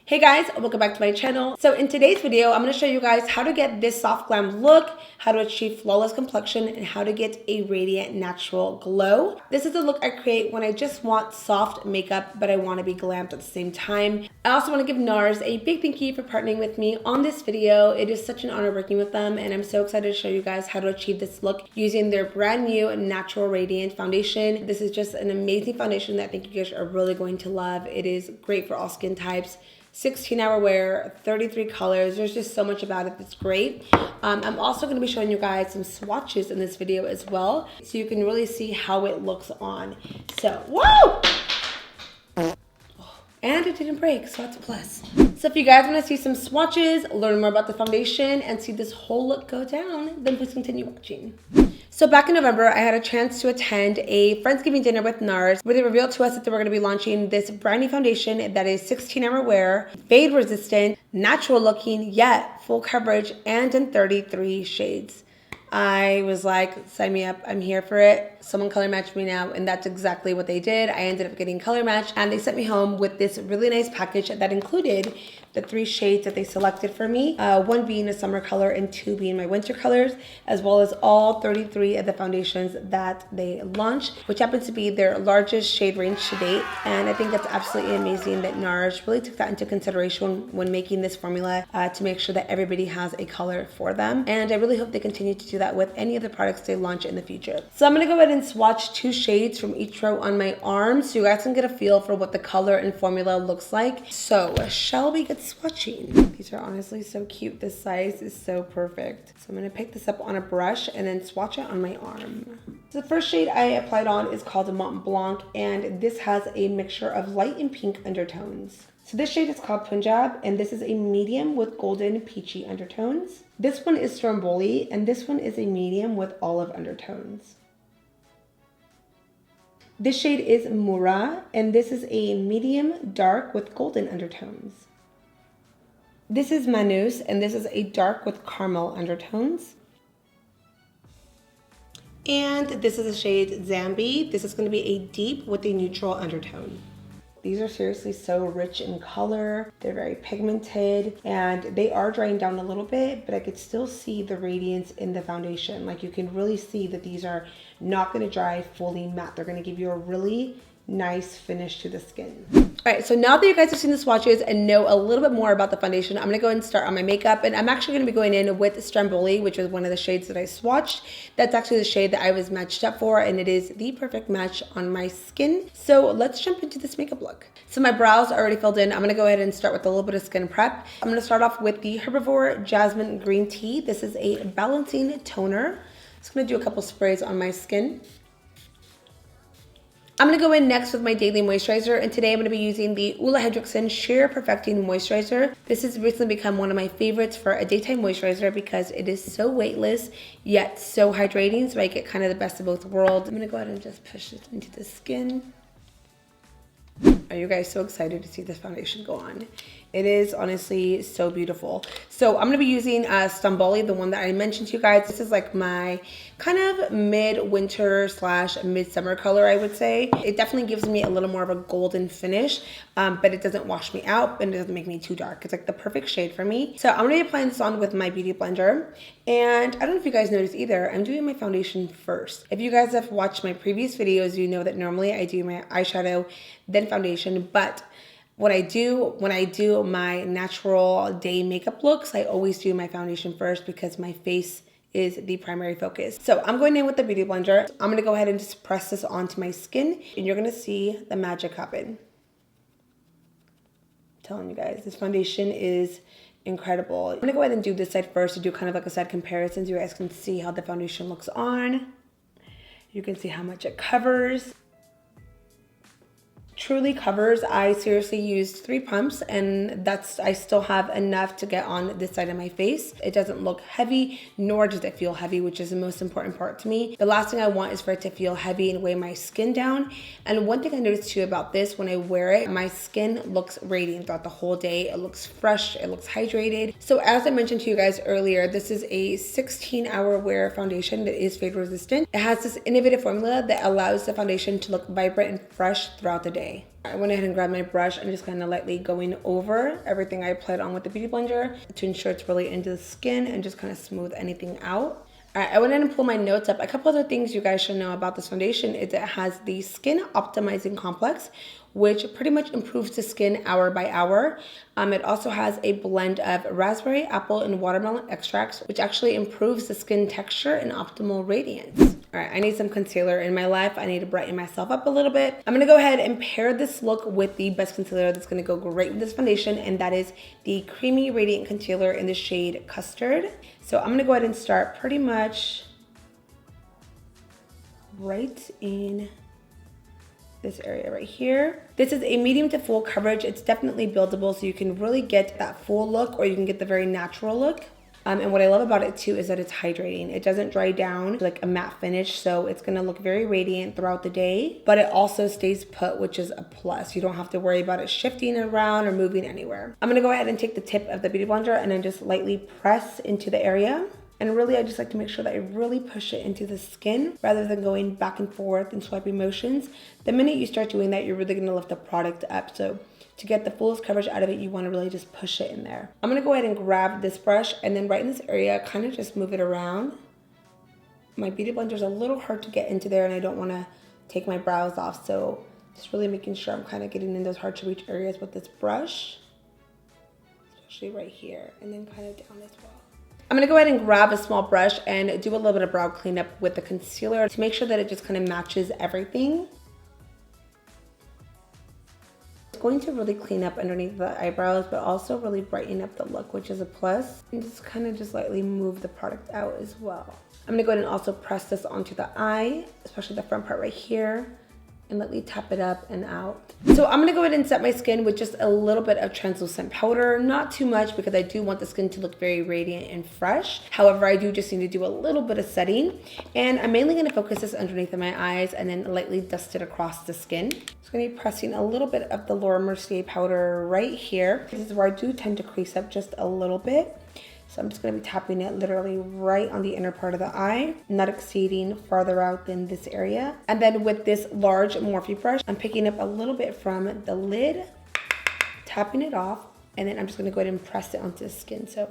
Hey guys, welcome back to my channel. So in today's video, I'm going to show you guys how to get this soft glam look, how to achieve flawless complexion, and how to get a radiant natural glow. This is the look I create when I just want soft makeup, but I want to be glammed at the same time. I also want to give NARS a big thank you for partnering with me on this video. It is such an honor working with them, and I'm so excited to show you guys how to achieve this look using their brand new Natural Radiant Foundation. This is just an amazing foundation that I think you guys are really going to love. It is great for all skin types. 16-hour wear, 33 colors. There's just so much about it that's great. I'm also going to be showing you guys some swatches in this video as well, so you can really see how it looks on. So, whoa! And it didn't break, so that's a plus. So if you guys want to see some swatches, learn more about the foundation, and see this whole look go down, then please continue watching. So back in November, I had a chance to attend a Friendsgiving dinner with NARS where they revealed to us that they were going to be launching this brand new foundation that is 16-hour wear, fade resistant, natural looking, yet full coverage, and in 33 shades. I was like, sign me up, I'm here for it. Someone color matched me now, and that's exactly what they did. I ended up getting color matched, and they sent me home with this really nice package that included the 3 shades that they selected for me, 1 being a summer color and 2 being my winter colors, as well as all 33 of the foundations that they launched, which happens to be their largest shade range to date. And I think that's absolutely amazing that NARS really took that into consideration when making this formula to make sure that everybody has a color for them. And I really hope they continue to do that with any of the products they launch in the future. So I'm gonna go ahead and swatch 2 shades from each row on my arm so you guys can get a feel for what the color and formula looks like. So shall we get swatching? These are honestly so cute. This size is so perfect. So I'm going to pick this up on a brush and then swatch it on my arm. So the first shade I applied on is called Mont Blanc, and this has a mixture of light and pink undertones. So this shade is called Punjab, and this is a medium with golden peachy undertones. This one is Stromboli, and this one is a medium with olive undertones. This shade is Mura, and this is a medium dark with golden undertones. This is Manus, and this is a dark with caramel undertones. And this is a shade Zambi. This is going to be a deep with a neutral undertone. These are seriously so rich in color. They're very pigmented, and they are drying down a little bit, but I could still see the radiance in the foundation. Like, you can really see that these are not going to dry fully matte. They're going to give you a really nice finish to the skin. All right, so now that you guys have seen the swatches and know a little bit more about the foundation, I'm gonna go ahead and start on my makeup, and I'm actually gonna be going in with Stromboli, which is one of the shades that I swatched. That's actually the shade that I was matched up for, and it is the perfect match on my skin. So let's jump into this makeup look. So my brows are already filled in. I'm gonna go ahead and start with a little bit of skin prep. I'm gonna start off with the Herbivore Jasmine Green Tea. This is a balancing toner. Just gonna do a couple sprays on my skin. I'm going to go in next with my daily moisturizer, and today I'm going to be using the Ole Hendrisken Sheer Perfecting Moisturizer. This has recently become one of my favorites for a daytime moisturizer because it is so weightless yet so hydrating, so I get kind of the best of both worlds. I'm going to go ahead and just push this into the skin. Are you guys so excited to see this foundation go on? It is honestly so beautiful. So I'm going to be using Stromboli, the one that I mentioned to you guys. This is like my kind of mid-winter / mid-summer color, I would say. It definitely gives me a little more of a golden finish, but it doesn't wash me out and it doesn't make me too dark. It's like the perfect shade for me. So I'm going to be applying this on with my beauty blender. And I don't know if you guys noticed either, I'm doing my foundation first. If you guys have watched my previous videos, you know that normally I do my eyeshadow, then foundation, but what I do when I do my natural day makeup looks, I always do my foundation first because my face is the primary focus. So I'm going in with the beauty blender. I'm gonna go ahead and just press this onto my skin, and you're gonna see the magic happen. I'm telling you guys, this foundation is incredible. I'm gonna go ahead and do this side first to do kind of like a side comparison so you guys can see how the foundation looks on. You can see how much it covers. Truly covers. I seriously used 3 pumps, and I still have enough to get on this side of my face. It doesn't look heavy, nor does it feel heavy, which is the most important part to me. The last thing I want is for it to feel heavy and weigh my skin down. And one thing I noticed too about this, when I wear it, my skin looks radiant throughout the whole day. It looks fresh, it looks hydrated. So as I mentioned to you guys earlier, this is a 16-hour wear foundation that is fade resistant. It has this innovative formula that allows the foundation to look vibrant and fresh throughout the day. day. I went ahead and grabbed my brush and just kind of lightly going over everything I applied on with the Beauty Blender to ensure it's really into the skin and just kind of smooth anything out. Alright, I went ahead and pulled my notes up. A couple other things you guys should know about this foundation is it has the Skin Optimizing Complex, which pretty much improves the skin hour by hour. It also has a blend of raspberry, apple, and watermelon extracts, which actually improves the skin texture and optimal radiance. All right, I need some concealer in my life. I need to brighten myself up a little bit. I'm gonna go ahead and pair this look with the best concealer that's gonna go great with this foundation, and that is the Creamy Radiant Concealer in the shade Custard. So I'm gonna go ahead and start pretty much right in this area right here. This is a medium to full coverage. It's definitely buildable, so you can really get that full look or you can get the very natural look. And what I love about it too is that it's hydrating. It doesn't dry down like a matte finish, so it's gonna look very radiant throughout the day, but it also stays put, which is a plus. You don't have to worry about it shifting around or moving anywhere. I'm gonna go ahead and take the tip of the Beauty Blender and then just lightly press into the area. And really, I just like to make sure that I really push it into the skin rather than going back and forth in swiping motions. The minute you start doing that, you're really gonna lift the product up. So to get the fullest coverage out of it, you wanna really just push it in there. I'm gonna go ahead and grab this brush and then right in this area, kind of just move it around. My Beauty Blender is a little hard to get into there and I don't wanna take my brows off. So just really making sure I'm kind of getting in those hard to reach areas with this brush, especially right here, and then kind of down as well. I'm gonna go ahead and grab a small brush and do a little bit of brow cleanup with the concealer to make sure that it just kind of matches everything. It's going to really clean up underneath the eyebrows, but also really brighten up the look, which is a plus. And just kind of just lightly move the product out as well. I'm gonna go ahead and also press this onto the eye, especially the front part right here, and lightly tap it up and out. So I'm gonna go ahead and set my skin with just a little bit of translucent powder, not too much because I do want the skin to look very radiant and fresh. However, I do just need to do a little bit of setting, and I'm mainly gonna focus this underneath of my eyes and then lightly dust it across the skin. So I'm gonna be pressing a little bit of the Mercier powder right here. This is where I do tend to crease up just a little bit. So I'm just going to be tapping it literally right on the inner part of the eye, not exceeding farther out than this area. And then with this large Morphe brush, I'm picking up a little bit from the lid, tapping it off, and then I'm just going to go ahead and press it onto the skin. So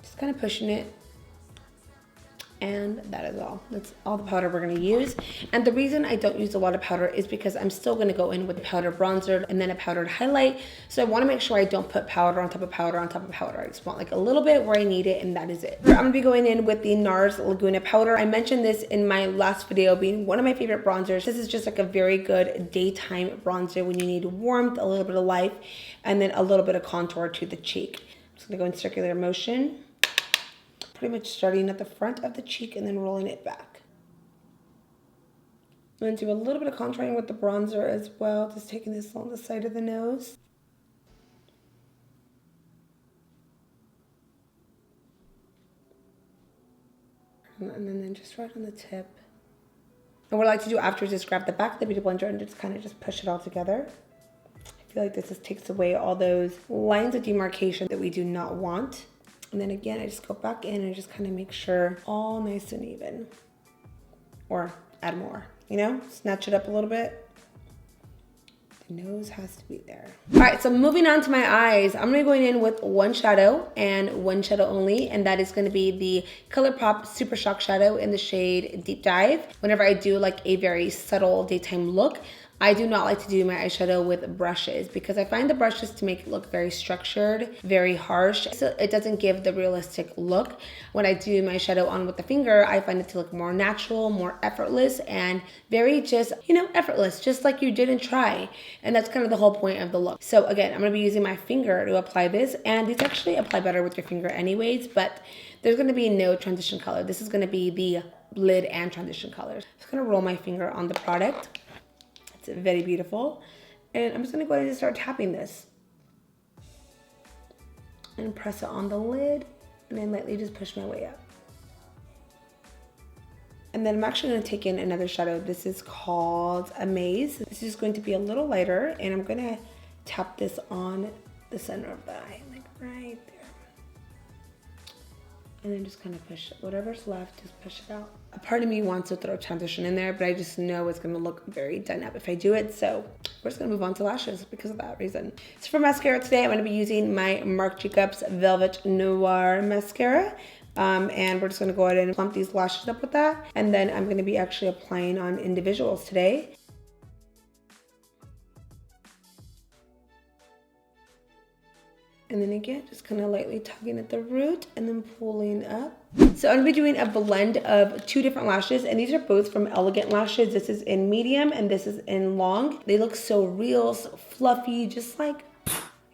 just kind of pushing it. And that is all. That's all the powder we're gonna use. And the reason I don't use a lot of powder is because I'm still gonna go in with a powdered bronzer and then a powdered highlight. So I wanna make sure I don't put powder on top of powder on top of powder. I just want like a little bit where I need it, and that is it. I'm gonna be going in with the NARS Laguna powder. I mentioned this in my last video being one of my favorite bronzers. This is just like a very good daytime bronzer when you need warmth, a little bit of life, and then a little bit of contour to the cheek. I'm just gonna go in circular motion, pretty much starting at the front of the cheek and then rolling it back. I'm going to do a little bit of contouring with the bronzer as well, just taking this on the side of the nose. And then just right on the tip. And what I like to do after is just grab the back of the Beauty Blender and just kind of just push it all together. I feel like this just takes away all those lines of demarcation that we do not want. And then again, I just go back in and just kind of make sure all nice and even. Or add more, you know? Snatch it up a little bit. The nose has to be there. All right, so moving on to my eyes, I'm gonna be going in with one shadow and one shadow only, and that is gonna be the Colourpop Super Shock Shadow in the shade Deep Dive. Whenever I do like a very subtle daytime look, I do not like to do my eyeshadow with brushes because I find the brushes to make it look very structured, very harsh. So it doesn't give the realistic look. When I do my shadow on with the finger, I find it to look more natural, more effortless, and very just, you know, effortless, just like you didn't try. And that's kind of the whole point of the look. So again, I'm gonna be using my finger to apply this, and these actually apply better with your finger anyways, but there's gonna be no transition color. This is gonna be the lid and transition colors. I'm just gonna roll my finger on the product. It's very beautiful. And I'm just gonna go ahead and start tapping this. And press it on the lid, and then lightly just push my way up. And then I'm actually gonna take in another shadow. This is called Amaze. This is going to be a little lighter, and I'm gonna tap this on the center of the eye, like right there. And then just kind of push it. Whatever's left, just push it out. A part of me wants to throw transition in there, but I just know it's gonna look very done up if I do it. So we're just gonna move on to lashes because of that reason. So for mascara today, I'm gonna be using my Marc Jacobs Velvet Noir mascara. And we're just gonna go ahead and plump these lashes up with that. And then I'm gonna be actually applying on individuals today. And then again, just kind of lightly tugging at the root and then pulling up. So I'm gonna be doing a blend of 2 different lashes, and these are both from Elegant Lashes. This is in medium and this is in long. They look so real, so fluffy, just like,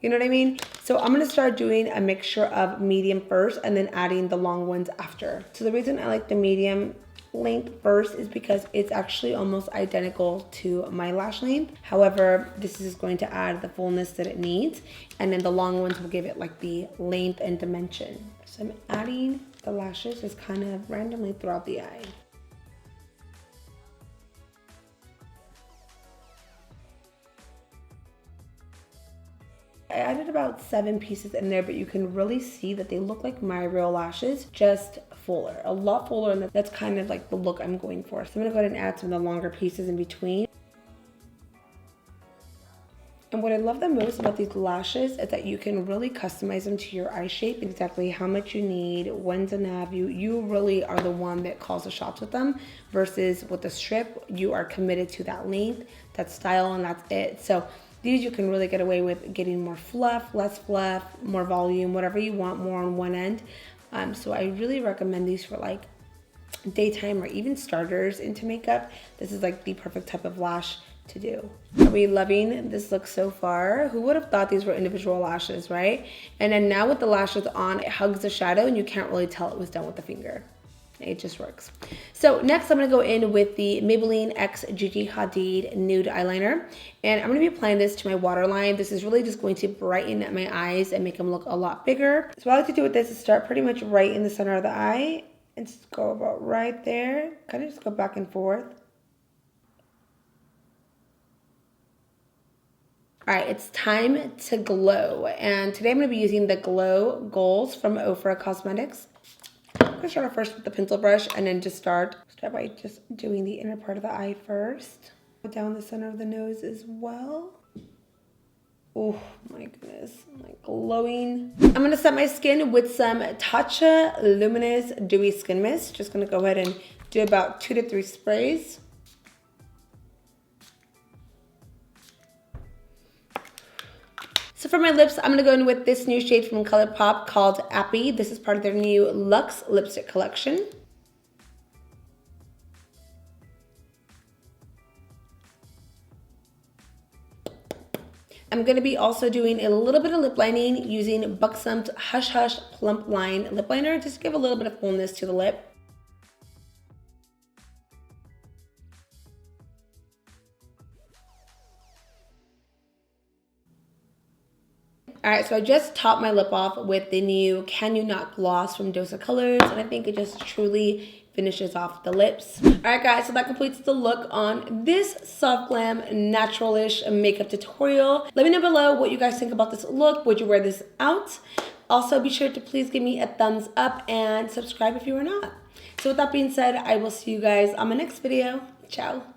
you know what I mean? So I'm gonna start doing a mixture of medium first and then adding the long ones after. So the reason I like the medium length first is because it's actually almost identical to my lash length. However, this is going to add the fullness that it needs, and then the long ones will give it like the length and dimension. So I'm adding the lashes just kind of randomly throughout the eye. I added about 7 pieces in there, but you can really see that they look like my real lashes, just fuller, a lot fuller, and that's kind of like the look I'm going for. So I'm gonna go ahead and add some of the longer pieces in between. And what I love the most about these lashes is that you can really customize them to your eye shape, exactly how much you need, when's enough. You really are the one that calls the shots with them, versus with the strip, you are committed to that length, that style, and that's it. So these you can really get away with getting more fluff, less fluff, more volume, whatever you want, more on one end. So I really recommend these for like daytime or even starters into makeup. This is like the perfect type of lash to do. Are we loving this look so far? Who would have thought these were individual lashes, right? And then now with the lashes on, it hugs the shadow and you can't really tell it was done with the finger. It just works. So next I'm gonna go in with the Maybelline X Gigi Hadid Nude Eyeliner. And I'm gonna be applying this to my waterline. This is really just going to brighten my eyes and make them look a lot bigger. So what I like to do with this is start pretty much right in the center of the eye and just go about right there. Kind of just go back and forth. All right, it's time to glow. And today I'm gonna be using the Glow Goals from Ofra Cosmetics. I'm gonna start off first with the pencil brush and then just start by just doing the inner part of the eye first. Go down the center of the nose as well. Oh my goodness, I'm like glowing. I'm gonna set my skin with some Tatcha Luminous Dewy Skin Mist. Just gonna go ahead and do about 2 to 3 sprays. So for my lips, I'm gonna go in with this new shade from Colourpop called Appy. This is part of their new Luxe lipstick collection. I'm gonna be also doing a little bit of lip lining using Buxmon Hush Hush Plumpline lip liner, just to give a little bit of fullness to the lip. All right, so I just topped my lip off with the new Can You Not gloss from Dose of Colors, and I think it just truly finishes off the lips. All right, guys, so that completes the look on this soft glam, natural-ish makeup tutorial. Let me know below what you guys think about this look. Would you wear this out? Also, be sure to please give me a thumbs up and subscribe if you are not. So with that being said, I will see you guys on my next video. Ciao.